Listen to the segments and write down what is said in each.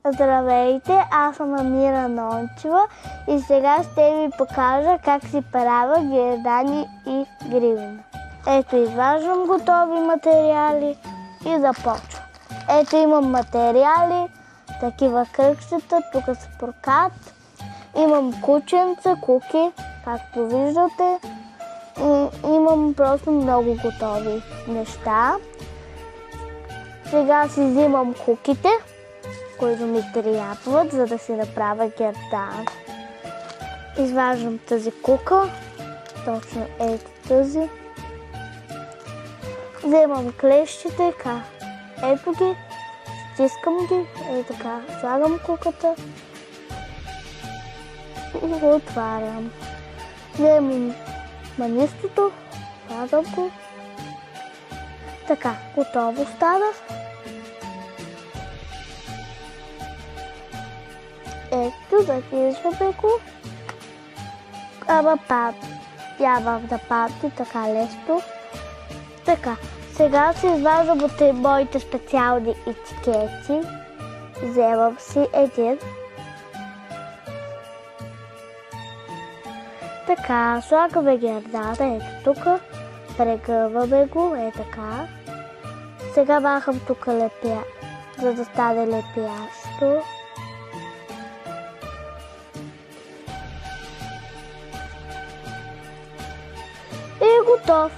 Здравейте, аз съм Амира Нончева и сега ще ви покажа как си правя гердани и гривна. Ето, изваждам готови материали и започвам. Ето, имам материали, такива кръгчета, тук са прокат. Имам кученца, куки, както виждате. И имам просто много готови неща. Сега си взимам куките, които ми трябват, за да си направя гердан. Изваждам тази кука, точно ето тази. Вземам клещите, ето ги, стискам ги, ето така, слагам куката и го отварям. Вземам манистото, слагам го. Така, готово става. Ето, затижваме го. Ама трябва да падне така лесно. Така, сега си изваждам от моите специални етикети. Вземам си един. Така, слагаме гердана, ето тук. Прегъваме го, така. Сега махам тук лепя, за да стане лепящо. И е готов.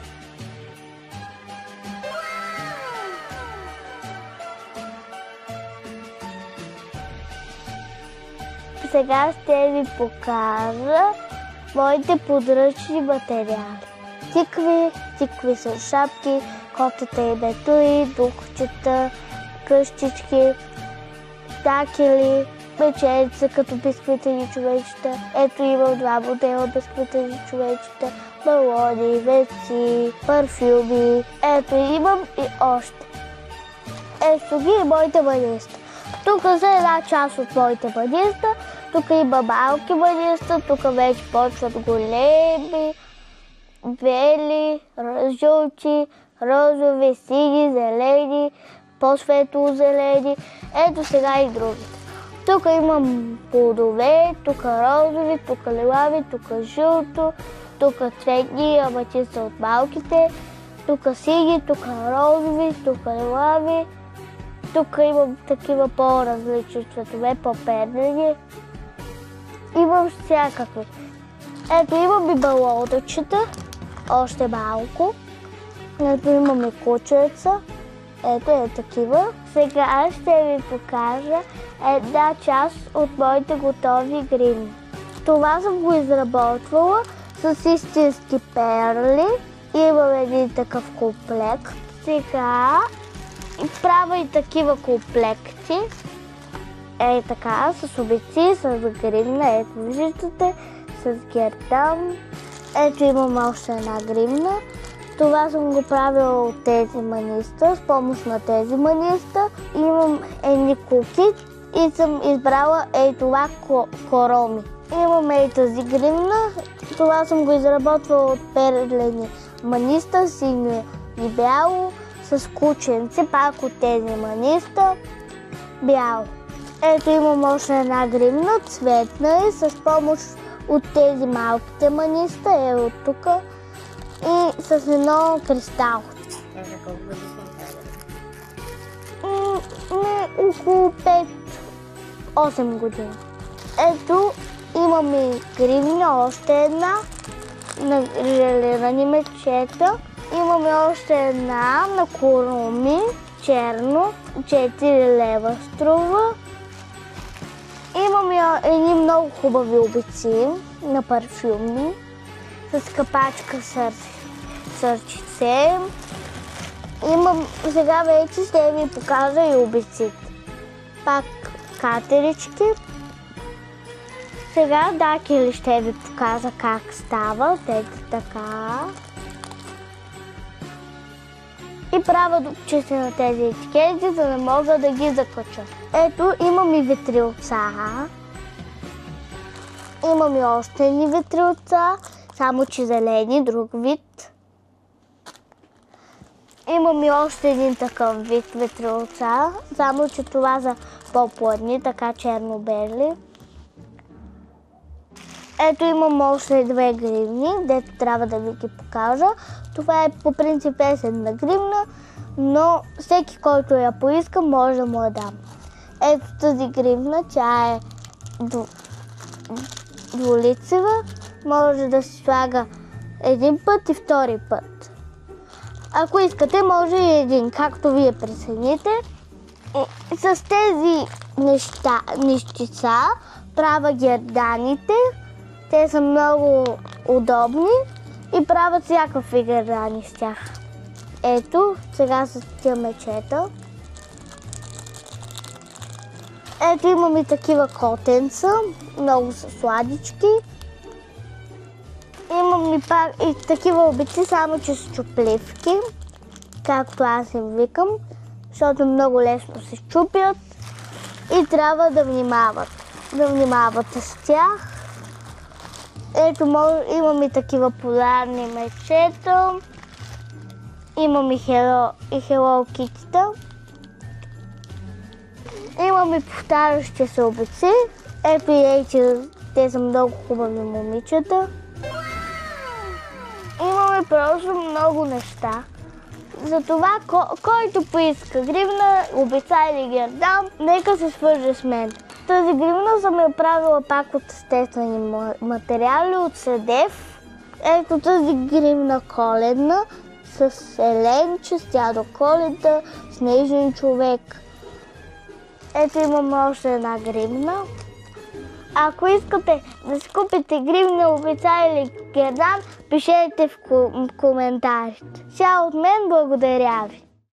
Сега ще ви покажа моите подръчни материали. Тикви са шапки, котата и бетуи, духчета, къщички, такели, печеница като бисквитени човечета. Ето имам 2 модела бисквитени човечета, балони, венци, парфюми. Ето имам и още. Ето ги и моите маниста. Тук са една част от моите маниста. Тук има малки маниста, тук вече почват големи, бели, жълти, розови, сини, зелени, по-светло зелени. Ето сега и другите. Тук имам плодове, тук розови, тук лилави, тук жълто, тук цветни, ама ти са от малките, тук сини, тук розови, тук лилави. Тук имам такива по-различни цветове, по-пернени. Имам всякакви. Ето имам и балончета, още малко. Ето имам и кученца. Ето е такива. Сега ще ви покажа една част от моите готови гривни. Това съм го изработвала с истински перли. Имам един такъв комплект. Сега правя и такива комплекти. Ей така, с обици, с гривна. Ето виждате, с гердан. Ето имам още една гривна. Това съм го правила от тези маниста, с помощ на тези маниста. Имам едни куки и съм избрала това короми. Имам тази гривна. Това съм го изработвала от перлени маниста, синьо и бяло, с кученци, пак от тези маниста, бяло. Ето имам още една гривна, цветна и с помощ от тези малките маниста, от тук и с едно кристал. За колко годишна Около 5-8 години. Ето имам и гривна, още една, на желирани мечета. Имаме още една на короми, черно, 4 лева струва. Имаме едни много хубави обици на парфюмни, с капачка сърчице. Сега вече ще ви покажа и обиците. Пак катерички. Сега дакели ще ви покажа как става. Ето така. И правя дупчици на тези етикети, за да мога да ги закача. Ето, имам и ветрилца. Имам и още едни ветрилца, само че зелени, друг вид. Имам и още един такъв вид ветрилца, само че това за по-плътни, така черно-бели. Ето имам още две гривни, дето трябва да ви ги покажа. Това е по принцип есенна гривна, но всеки, който я поиска, може да му я дам. Ето тази гривна, тя е двулицева, може да се слага един път и втори път. Ако искате, може и един, както вие прецените. С тези нещица правя герданите. Те са много удобни и правят всякакви гердани с тях. Ето, сега с тия мечета. Ето имам и такива котенца, много са сладички. Имам и такива обици, само че с чупливки, както аз им викам, защото много лесно се чупят и трябва да внимавате с тях. Ето имам и такива полярни мечета, имам и Hello Kitty-та. Имам и повтарящи се обици. Ето и Ейчи, те са много хубави момичета. Имаме просто много неща. Затова, който поиска гривна, обица или гердан, нека се свърже с мен. Тази гривна съм я правила пак от естествени материали, от седев. Ето тази гривна коледна с еленче, с Дядо Коледа, снежен човек. Ето имам още една гривна. Ако искате да си купите гривна, обица или гердан, пишете в коментарите. Сега от мен, благодаря ви!